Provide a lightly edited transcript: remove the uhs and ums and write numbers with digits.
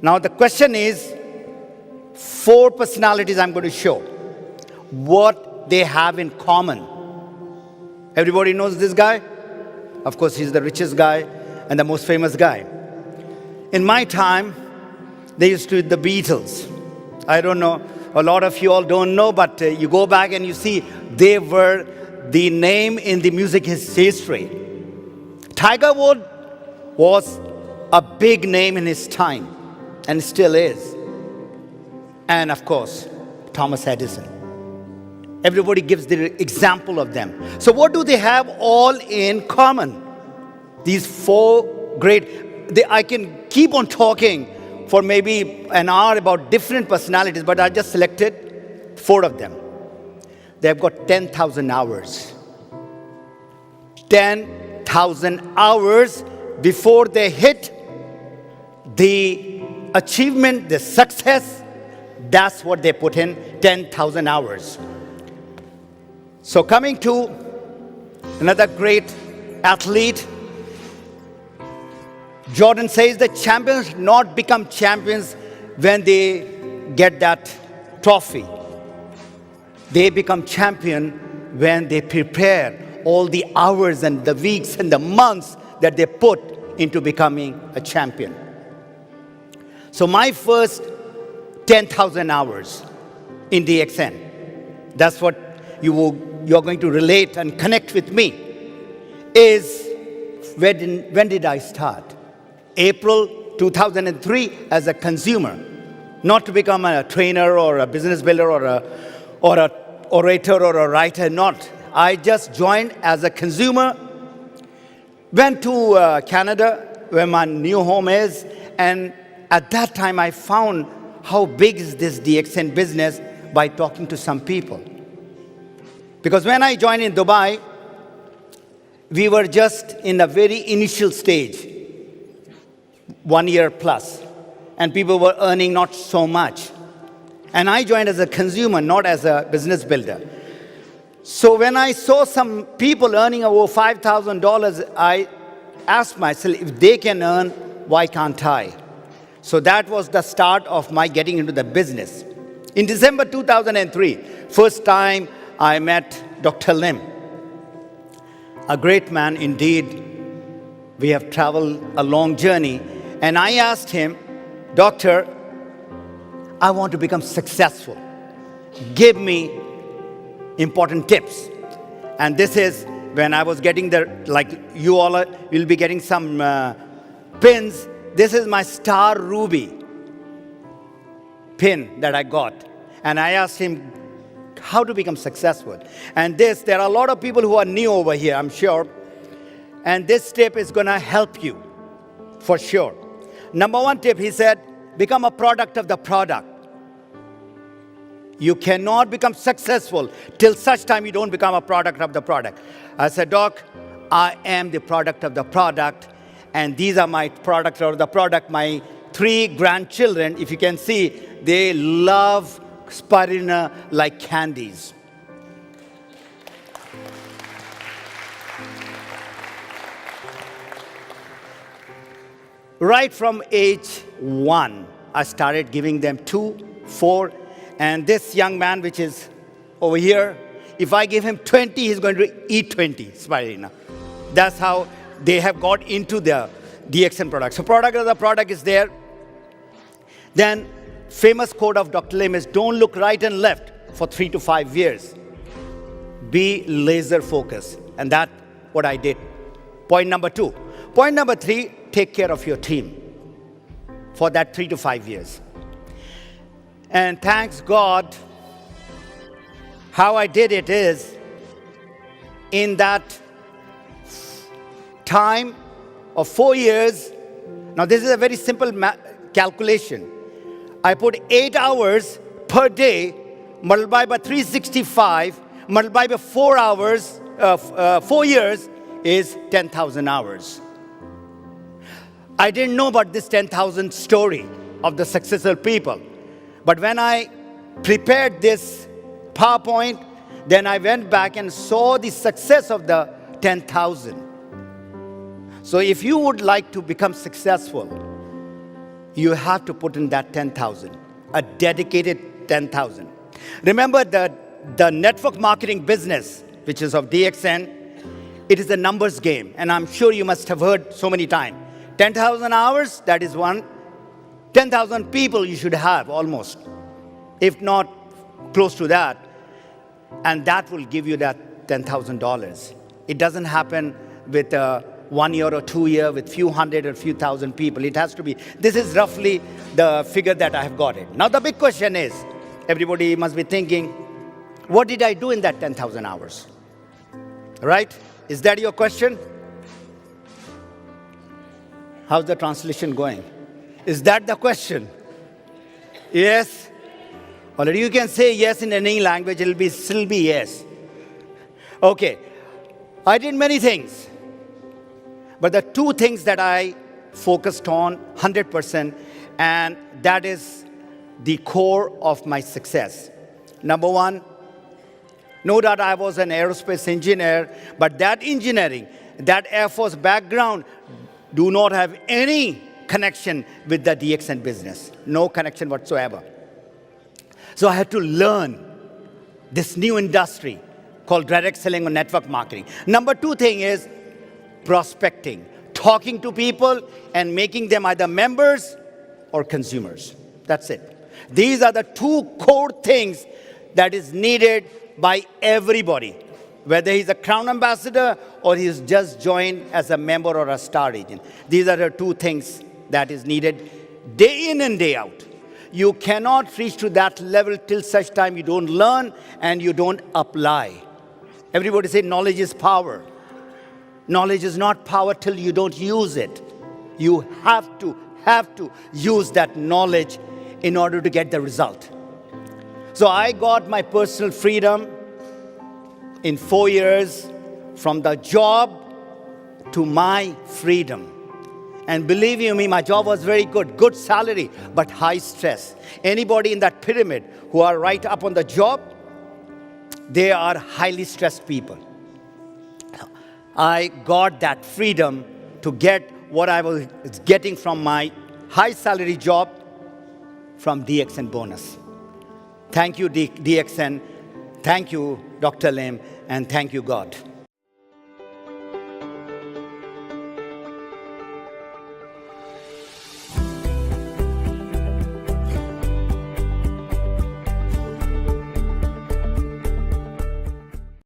Now the question is, 4 personalities I'm going to show. What they have in common. Everybody knows this guy? Of course, he's the richest guy and the most famous guy. In my time, they used to the Beatles. I don't know, a lot of you all don't know, but you go back and you see they were the name in the music history. Tiger Woods was a big name in his time and still is. And of course, Thomas Edison. Everybody gives the example of them. So what do they have all in common? These 4 great, I can keep on talking for maybe an hour about different personalities, but I just selected 4 of them. They've got 10,000 hours. 10,000 hours before they hit the achievement, the success. That's what they put in, 10,000 hours. So coming to another great athlete, Jordan says that champions not become champions when they get that trophy. They become champion when they prepare all the hours and the weeks and the months that they put into becoming a champion. So my first 10,000 hours in DXN, that's what you're going to relate and connect with me, is when did I start? April 2003 as a consumer, not to become a trainer or a business builder or a orator or a writer, not. I just joined as a consumer, went to Canada where my new home is, and at that time I found how big is this DXN business by talking to some people. Because when I joined in Dubai, we were just in a very initial stage, 1 year plus, and people were earning not so much. And I joined as a consumer, not as a business builder. So when I saw some people earning over $5,000, I asked myself, if they can earn, why can't I? So that was the start of my getting into the business. In December 2003, first time I met Dr. Lim, a great man indeed. We have traveled a long journey. And I asked him, Doctor, I want to become successful. Give me important tips. And this is when I was getting like you all will be getting some pins. This is my Star Ruby pin that I got. And I asked him how to become successful. And there are a lot of people who are new over here, I'm sure. And this tip is going to help you for sure. Number 1 tip, he said, become a product of the product. You cannot become successful till such time you don't become a product of the product. I said, Doc, I am the product of the product, and these are my product of the product. My 3 grandchildren, if you can see, they love Spirulina like candies. Right from age 1, I started giving them 2, 4, and this young man, which is over here, if I give him 20, he's going to eat 20 Spirulina. That's how they have got into the DXN product. So product of the product is there. Then famous quote of Dr. Lim is, don't look right and left for 3 to 5 years. Be laser focused. And that's what I did. Point number 2. Point number 3, take care of your team for that 3 to 5 years. And thanks God, how I did it is, in that time of 4 years, now this is a very simple calculation. I put 8 hours per day, multiplied by 365, multiplied by 4 hours, 4 years is 10,000 hours. I didn't know about this 10,000 story of the successful people. But when I prepared this PowerPoint, then I went back and saw the success of the 10,000. So if you would like to become successful, you have to put in that 10,000, a dedicated 10,000. Remember the network marketing business, which is of DXN, it is a numbers game. And I'm sure you must have heard so many times. 10,000 hours, that is one. 10,000 people you should have almost, if not close to that. And that will give you that $10,000. It doesn't happen with 1 year or 2 year with few hundred or few thousand people. It has to be, this is roughly the figure that I have got it. Now the big question is, everybody must be thinking, what did I do in that 10,000 hours? Right? Is that your question? How's the translation going? Is that the question? Yes? Already you can say yes in any language, it will still be yes. Okay. I did many things. But the two things that I focused on 100%, and that is the core of my success. Number one, no doubt I was an aerospace engineer, but that engineering, that Air Force background, do not have any connection with the DXN business. No connection whatsoever. So I had to learn this new industry called direct selling or network marketing. Number two thing is prospecting, talking to people and making them either members or consumers. That's it. These are the two core things that is needed by everybody, whether he's a Crown Ambassador or he's just joined as a member or a star agent. These are the two things that is needed day in and day out. You cannot reach to that level till such time you don't learn and you don't apply. Everybody say knowledge is power. Knowledge is not power till you don't use it. You have to use that knowledge in order to get the result. So I got my personal freedom in 4 years from the job to my freedom. And believe you me, my job was very good salary, but high stress. Anybody in that pyramid who are right up on the job, they are highly stressed people. I got that freedom to get what I was getting from my high salary job from DXN bonus. Thank you, DXN. Thank you, Dr. Lim, and thank you, God.